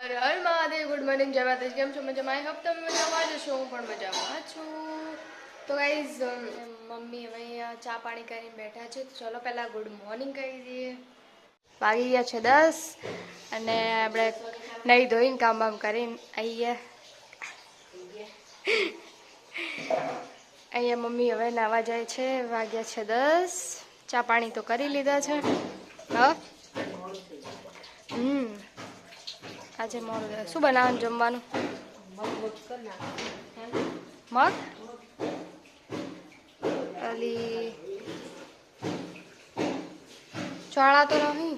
હર Mahadev, good morning, જય માતાજી. કેમ છો? મજામાં? આઈ હોપ તમે મજામાં જ હશો. હું પણ મજામાં છું. તો ગાઈઝ, મમ્મી હવે અહીંયા ચા પાણી કરીને બેઠા છે. તો ચલો પહેલાં ગુડ મોર્નિંગ કહી દઈએ. વાગી ગયા છે 10 અને આપણે નહીં ધોઈને કામ બામ કરીને અહીંયા મમ્મી હવે નાવા જાય છે. વાગ્યા છે 10. ચા પાણી તો કરી લીધા છે. હા, આજે મોડું શું બનાવવાનું જમવાનું? મગ અલી ચોળા તો નહીં.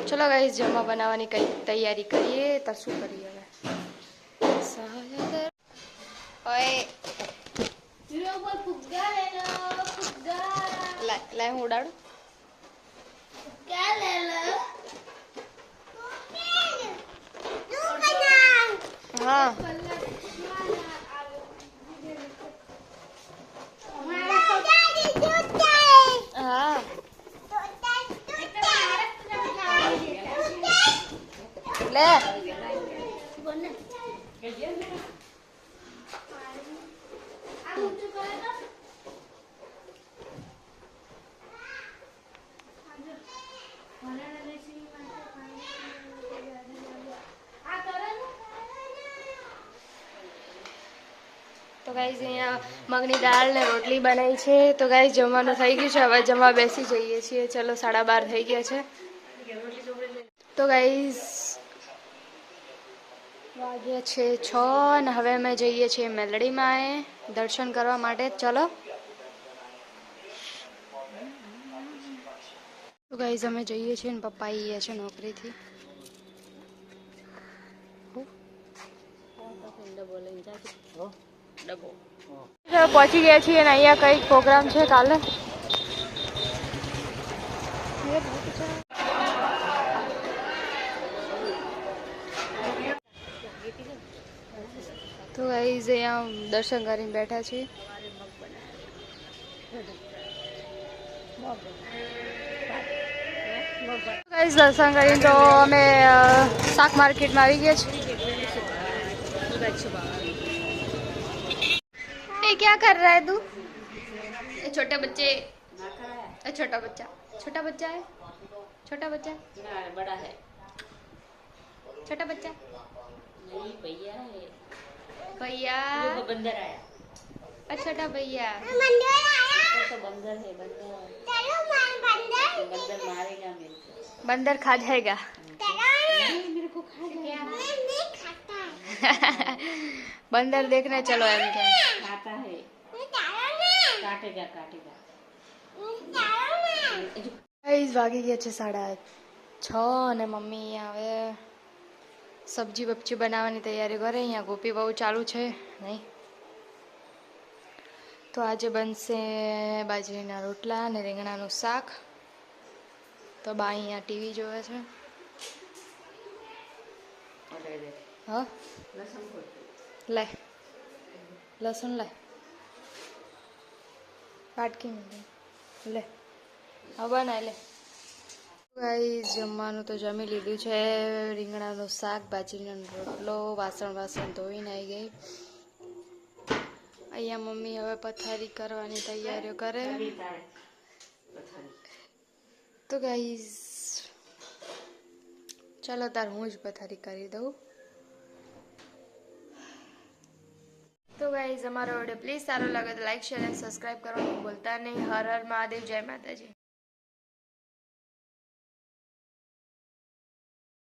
ચલો ગાઈસ, જમવા બનાવવાની કઈ તૈયારી કરીએ. તો શું કરીએ હવે? લાય હું ઉડાડું. હા, હા, લે તો ગાઈઝ અહીંયા મગની દાળ ને રોટલી બનાવી છે. તો ગાઈઝ જમવાનું થઈ ગયું છે. હવે જમવા બેસી જઈએ છીએ. ચલો 12:30 થઈ ગયા છે. તો ગાઈઝ વાગ્યા છે 6 અને હવે અમે જઈએ છીએ મેલડીમાં દર્શન કરવા માટે. ચલો તો ગાઈઝ અમે જઈએ છીએ ને પપ્પા આવીએ છે નોકરીથી. પહોંચી ગયા છીએ અને અહીંયા કઈક પ્રોગ્રામ છે કાલે. તો ગાઈઝ અહીંયા દર્શન કરીને બેઠા છીએ. ગાઈઝ દર્શન કરીને તો અમે શાક માર્કેટમાં આવી ગયા છીએ. क्या कर रहा है तू? छोटे बच्चे, छोटा बच्चा है, छोटा बच्चा बड़ा है, छोटा बच्चा नहीं भैया है, भैया वो बंदर आया, छोटा भैया तो बंदर है, बंदर मारेगा मेरे को, बंदर खा जाएगा. मेरे को खा जाएगा, बंदर देखने चलो एम के खाता है, काटेगा काटेगा. गाइस वागी ગયા છે 6:30 અને મમ્મી અહીંયા હવે સબ્જી બબ્જી બનાવવાની તૈયારી કરે. અહીંયા ગોપી બહુ ચાલુ છે નહીં. તો આજે બનશે બાજરીના રોટલા અને રીંગણાનું શાક. તો બા અહીંયા ટીવી જોવે છે. હા, લે લસણ લે વાટકી લે હવે બનાય લે. ગાઈસ જમવાનું તો જમી લીધું છે. રીંગણાનું શાક, બાજરીનો રોટલો, વાસણ ધોઈને આવી ગઈ. અહીંયા મમ્મી હવે પથારી કરવાની તૈયારીઓ કરે. તો ગાઈસ ચાલો તાર હું જ પથારી કરી દઉં. તો ગાઈઝ અમારો વિડીયો પ્લીઝ સારો લાગે તો લાઈક શેર અને સબસ્ક્રાઈબ કરવાનું ભૂલતા નહીં. હર હર મહાદેવ, જય માતાજી.